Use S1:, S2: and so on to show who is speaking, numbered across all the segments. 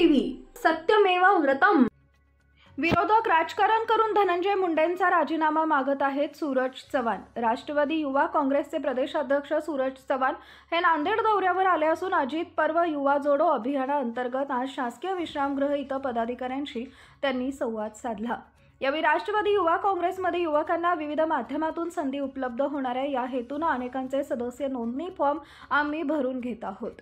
S1: TV सत्यमेव व्रतम। विरोधक राजकारण करून धनंजय मुंडेंचा राजीनामा मागत आहेत सूरज चव्हाण। राष्ट्रवादी युवा काँग्रेसचे प्रदेशाध्यक्ष सूरज चव्हाण हे नांदेड दौऱ्यावर आले असून अजित पर्व युवा जोडो अभियानाअंतर्गत आज शासकीय विश्रामगृह इथं पदाधिकाऱ्यांशी त्यांनी संवाद साधला। यावेळी राष्ट्रवादी युवा काँग्रेसमध्ये युवकांना विविध माध्यमातून संधी उपलब्ध होणाऱ्या या हेतूने अनेकांचे सदस्य नोंदणी फॉर्म आम्ही भरून घेत आहोत।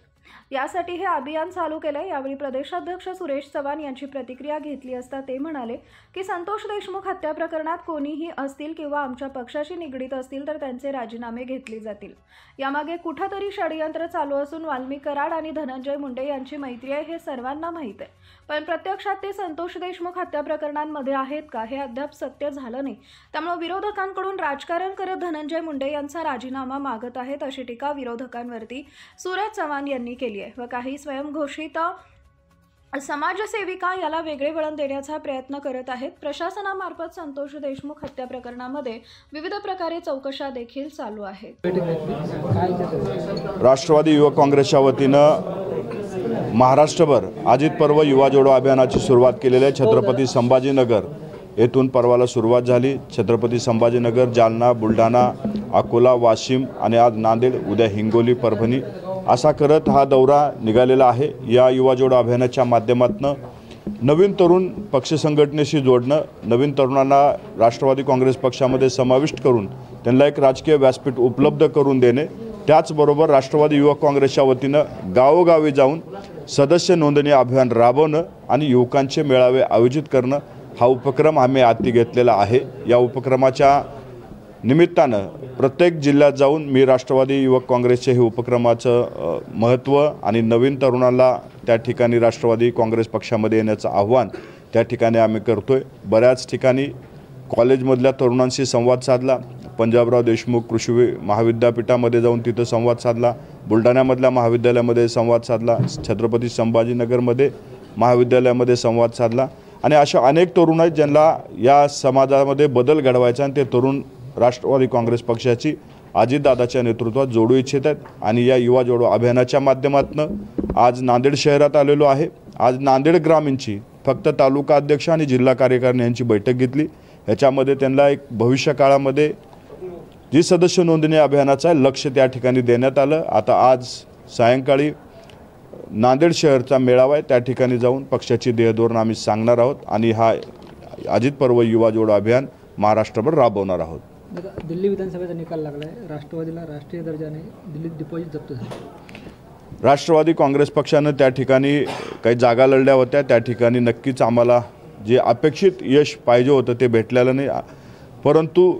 S1: यासाठी हे अभियान चालू केले। यावेळी प्रदेशाध्यक्ष सुरेश चव्हाण यांची प्रतिक्रिया घेतली असता ते म्हणाले की संतोष देशमुख हत्या प्रकरणात कोणीही असतील किंवा आमच्या पक्षाशी निगडीत असतील तर त्यांचे राजीनामे घेतले जातील। यामागे कुठेतरी षडयंत्र चालू असून वाल्मिक कराड आणि धनंजय मुंडे यांची मैत्री आहे हे सर्वांना माहीत आहे, पण प्रत्यक्षात ते संतोष देशमुख हत्या प्रकरणांमध्ये आहेत का हे अद्याप सत्य झालं नाही। त्यामुळे विरोधकांकडून राजकारण करत धनंजय मुंडे यांचा राजीनामा मागत आहेत अशी टीका विरोधकांवरती सूरज चव्हाण यांनी केली आहे व काही स्वयंघोषित समाजसेविका याला वेगळे वळण देण्याचा प्रयत्न करत आहेत। प्रशासनामार्फत संतोष देशमुख हत्या प्रकरणामध्ये विविध प्रकारे चौकशा देखील चालू आहेत।
S2: राष्ट्रवादी युवक काँग्रेसच्या वतीनं महाराष्ट्रभर अजित पर्व युवा जोडो अभियानाची सुरुवात केलेली आहे। छत्रपती संभाजीनगर येथून पर्वाला सुरुवात झाली। छत्रपती संभाजीनगर, जालना, बुलढाणा, अकोला, वाशिम आणि आज नांदेड, उद्या हिंगोली, परभणी असा करत हा दौरा निघालेला आहे। या युवा जोडो अभियानाच्या माध्यमातून नवीन तरुण पक्ष संघटनेशी जोडणं, नवीन तरुणांना राष्ट्रवादी काँग्रेस पक्षामध्ये समाविष्ट करून त्यांना एक राजकीय व्यासपीठ उपलब्ध करून देणे, त्याचबरोबर राष्ट्रवादी युवक काँग्रेसच्या वतीनं गावोगावी जाऊन सदस्य नोंदणी अभियान राबवणं आणि युवकांचे मेळावे आयोजित करणं हा उपक्रम आम्ही हाती घेतलेला आहे। या उपक्रमाच्या निमित्तानं प्रत्येक जिल्ह्यात जाऊन मी राष्ट्रवादी युवक काँग्रेसचे हे उपक्रमाचं महत्त्व आणि नवीन तरुणांना त्या ठिकाणी राष्ट्रवादी काँग्रेस पक्षामध्ये येण्याचं आव्हान त्या ठिकाणी आम्ही करतोय। बऱ्याच ठिकाणी कॉलेजमधल्या तरुणांशी संवाद साधला, पंजाबराव देशमुख कृषी महाविद्यापीठामध्ये जाऊन तिथं संवाद साधला, बुलढाण्यामधल्या महाविद्यालयामध्ये संवाद साधला, छत्रपती संभाजीनगरमध्ये महाविद्यालयामध्ये संवाद साधला आणि अशा अनेक तरुण आहेत ज्यांना या समाजामध्ये बदल घडवायचा आणि ते तरुण राष्ट्रवादी काँग्रेस पक्षाची अजितदादाच्या नेतृत्वात जोडू इच्छित आहेत। आणि या युवा जोडो अभियानाच्या माध्यमातून आज नांदेड शहरात आलेलो आहे। आज नांदेड ग्रामीणची फक्त तालुका अध्यक्ष आणि जिल्हा कार्यकारिणी यांची बैठक घेतली। याच्यामध्ये त्यांना एक भविष्य काळामध्ये जी सदस्य नोंदणी अभियानाचा लक्ष त्या ठिकाणी देण्यात आलं। आता आज सायंकाळी नांदेड शहरचा मेळावा आहे, त्या ठिकाणी जाऊन पक्षाची ध्येयधोरण आम्ही सांगणार आहोत आणि हा अजित पर्व युवा जोडो अभियान महाराष्ट्रभर राबवणार आहोत।
S3: दिल्ली विधानसभेचा निकाल लागला आहे, राष्ट्रवादीला राष्ट्रीय दर्जाने दिल्लीत डिपॉझिट जप्त झाले।
S2: राष्ट्रवादी काँग्रेस पक्षानं त्या ठिकाणी काही जागा लढल्या होत्या, त्या ठिकाणी नक्कीच आम्हाला जे अपेक्षित यश पाहिजे होतं ते भेटलेलं नाही, परंतु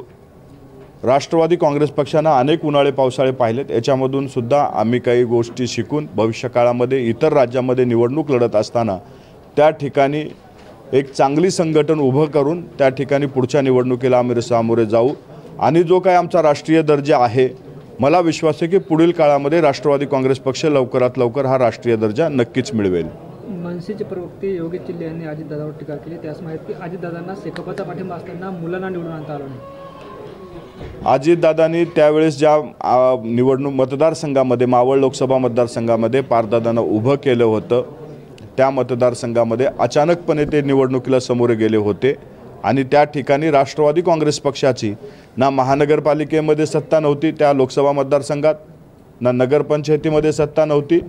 S2: राष्ट्रवादी काँग्रेस पक्षानं अनेक उन्हाळे पावसाळे पाहिलेत। याच्यामधून सुद्धा आम्ही काही गोष्टी शिकून भविष्यकाळामध्ये इतर राज्यामध्ये निवडणूक लढत असताना त्या ठिकाणी एक चांगली संघटन उभं करून त्या ठिकाणी पुढच्या निवडणुकीला आम्ही सामोरे जाऊ आणि जो काही आमचा राष्ट्रीय दर्जा आहे, मला विश्वास आहे की पुढील काळामध्ये राष्ट्रवादी काँग्रेस पक्ष लवकरात लवकर हा राष्ट्रीय दर्जा नक्कीच मिळवेल।
S3: मनसेचे प्रवक्ते योगेश चिल्ले यांनी अजितदादावर टीका केली, त्यास माहिती की अजितदादांना सेकपाचा पाठिंबा असताना मुलांना निवडून आणता आलं नाही।
S2: अजितदादांनी त्यावेळेस ज्या निवडणूक मतदारसंघामध्ये मावळ लोकसभा मतदारसंघामध्ये पारदादांना उभं केलं होतं, त्या मतदारसंघामध्ये अचानकपणे ते निवडणुकीला समोर गेले होते आणि त्या ठिकाणी राष्ट्रवादी काँग्रेस पक्षाची ना महानगरपालिकेमध्ये सत्ता नव्हती, त्या लोकसभा मतदारसंघात ना नगरपंचायतीमध्ये सत्ता नव्हती,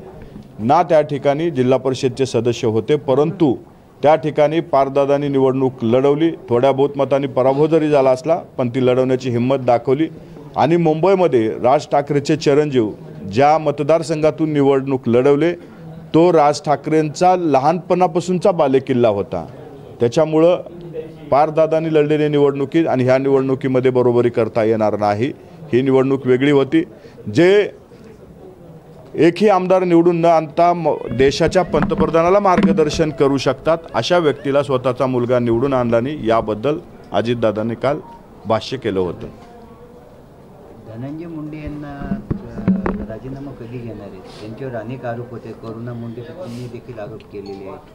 S2: ना त्या ठिकाणी जिल्हा परिषदचे सदस्य होते, परंतु त्या ठिकाणी पारदादांनी निवडणूक लढवली। थोड्या बहुत मतांनी पराभव जरी झाला असला पण ती लढवण्याची हिंमत दाखवली आणि मुंबईमध्ये राज ठाकरेचे चिरंजीव ज्या मतदारसंघातून निवडणूक लढवले तो राज ठाकरेंचा लहानपणापासूनचा बालेकिल्ला होता। त्याच्यामुळं पारदादांनी लढलेली निवडणुकी आणि ह्या निवडणुकीमध्ये बरोबरी करता येणार नाही। ही निवडणूक वेगळी होती। जे एकही आमदार निवडून न आणता देशाच्या पंतप्रधानाला मार्गदर्शन करू शकतात अशा व्यक्तीला स्वतःचा मुलगा निवडून आणला नाही, याबद्दल अजितदादांनी काल भाष्य केलं होतं।
S4: धनंजय मुंडे यांना राजीनामा कधी घेणार आहेत? त्यांच्यावर अनेक आरोप होते, करुणा मुंडे यांनी देखील आरोप केलेले आहेत,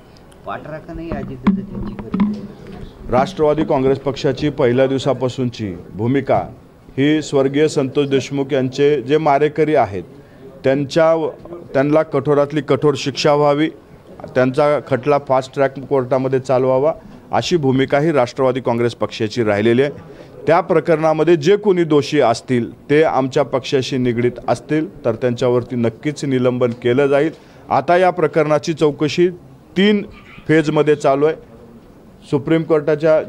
S4: पाठराखा नाही अजितदादा त्यांची करीत।
S2: राष्ट्रवादी काँग्रेस पक्षाची पहिल्या दिवसापासूनची भूमिका ही स्वर्गीय संतोष देशमुख यांचे जे मारेकरी आहेत त्यांना कठोरातली कठोर शिक्षा व्हावी त्यांचा खटला फास्ट ट्रॅक कोर्टामध्ये चालवावा अशी भूमिका ही राष्ट्रवादी काँग्रेस पक्षाची राहिलेली आहे. त्या प्रकरणामध्ये जे कोणी दोषी असतील ते आमच्या पक्षाशी निगडीत असतील तर त्यांच्यावरती नक्कीच निलंबन केलं जाईल. आता या प्रकरणाची चौकशी 3 फेजमध्ये चालू आहे. सुप्रीम कोर्टाच्या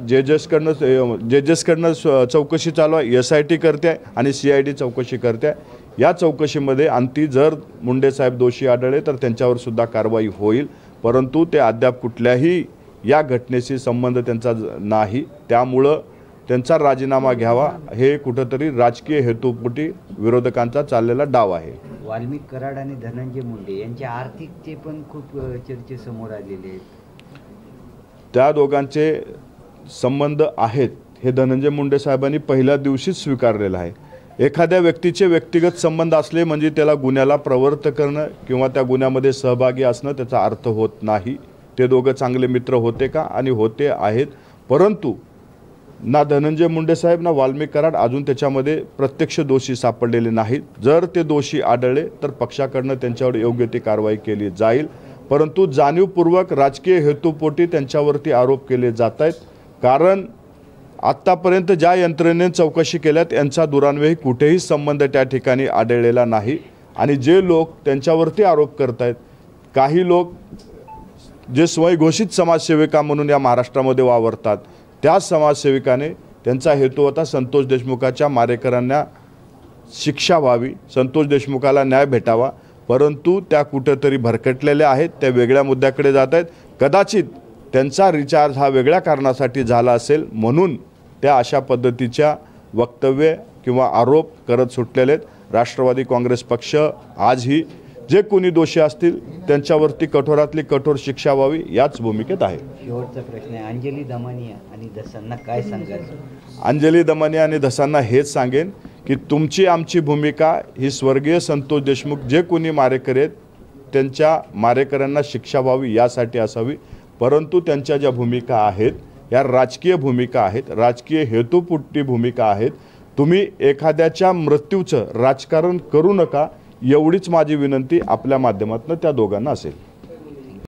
S2: जजेसकडनं चौकशी चालू आहे, SIT करते आहे आणि CID चौकशी करते आहे. या चौकशीमध्ये अंती जर मुंडे साहेब दोषी आढळले तर त्यांच्यावर सुद्धा कारवाई होईल, परंतु ते अद्याप कुठल्याही या घटनेशी संबंध त्यांचा नाही. त्यामुळं त्यांचा राजीनामा घ्यावा हे कुठंतरी राजकीय हेतूपोटी विरोधकांचा चाललेला डाव आहे.
S4: वाल्मिक कराड आणि धनंजय मुंडे यांचे आर्थिकचे पण खूप चर्चे समोर आलेले आहेत.
S2: त्या दोघांचे संबंध आहेत हे धनंजय मुंडे साहेबांनी पहिल्या दिवशीच स्वीकारलेलं आहे. एखाद्या व्यक्तीचे व्यक्तिगत संबंध असले म्हणजे त्याला गुन्ह्याला प्रवृत्त करणं किंवा त्या गुन्ह्यामध्ये सहभागी असणं त्याचा अर्थ होत नाही. ते दोघं चांगले मित्र होते का आणि होते आहेत, परंतु ना धनंजय मुंडे साहेब ना वाल्मिक कराड अजून त्याच्यामध्ये प्रत्यक्ष दोषी सापडलेले नाहीत. जर ते दोषी आढळले तर पक्षाकडनं त्यांच्यावर योग्य ती कारवाई केली जाईल, परंतु जाणीवपूर्वक राजकीय हेतूपोटी त्यांच्यावरती आरोप केले जात आहेत. कारण आत्तापर्यंत ज्या यंत्रणेने चौकशी केल्यात यांचा दुरान्वयी कुठेही संबंध त्या ठिकाणी आढळलेला नाही. आणि जे लोक त्यांच्यावरती आरोप करत आहेत, काही लोक जे स्वयंघोषित समाजसेविका म्हणून या महाराष्ट्रामध्ये वावरतात, त्या समाजसेविकाने त्यांचा हेतू होता संतोष देशमुखाच्या मारेकरांना शिक्षा व्हावी, संतोष देशमुखाला न्याय भेटावा, परंतु त्या कुठेतरी भरकटलेल्या आहेत, त्या वेगळ्या मुद्द्याकडे जात आहेत. कदाचित त्यांचा रिचार्ज हा वेगळ्या कारणासाठी झाला असेल म्हणून त्या अशा पद्धतीच्या वक्तव्य किंवा आरोप करत सुटलेले आहेत. राष्ट्रवादी काँग्रेस पक्ष आजही जे कोणी दोषी असतील त्यांच्यावरती कठोरातली कठोर शिक्षा व्हावी याच भूमिकेत आहे.
S4: शेवटचा प्रश्न आहे, अंजली दमानिया आणि धसांना काय सांगायचं?
S2: अंजली दमानिया आणि धसांना हेच सांगेन की तुमची आमची भूमिका ही स्वर्गीय संतोष देशमुख जे कोणी मारेकरी आहेत त्यांच्या मारेकऱ्यांना शिक्षा व्हावी यासाठी असावी, परंतु त्यांच्या ज्या भूमिका आहेत या राजकीय भूमिका आहेत, राजकीय हेतूपुटी भूमिका आहेत. तुम्ही एखाद्याच्या मृत्यूचं राजकारण करू नका एवढीच माझी विनंती आपल्या माध्यमातून त्या दोघांना असेल.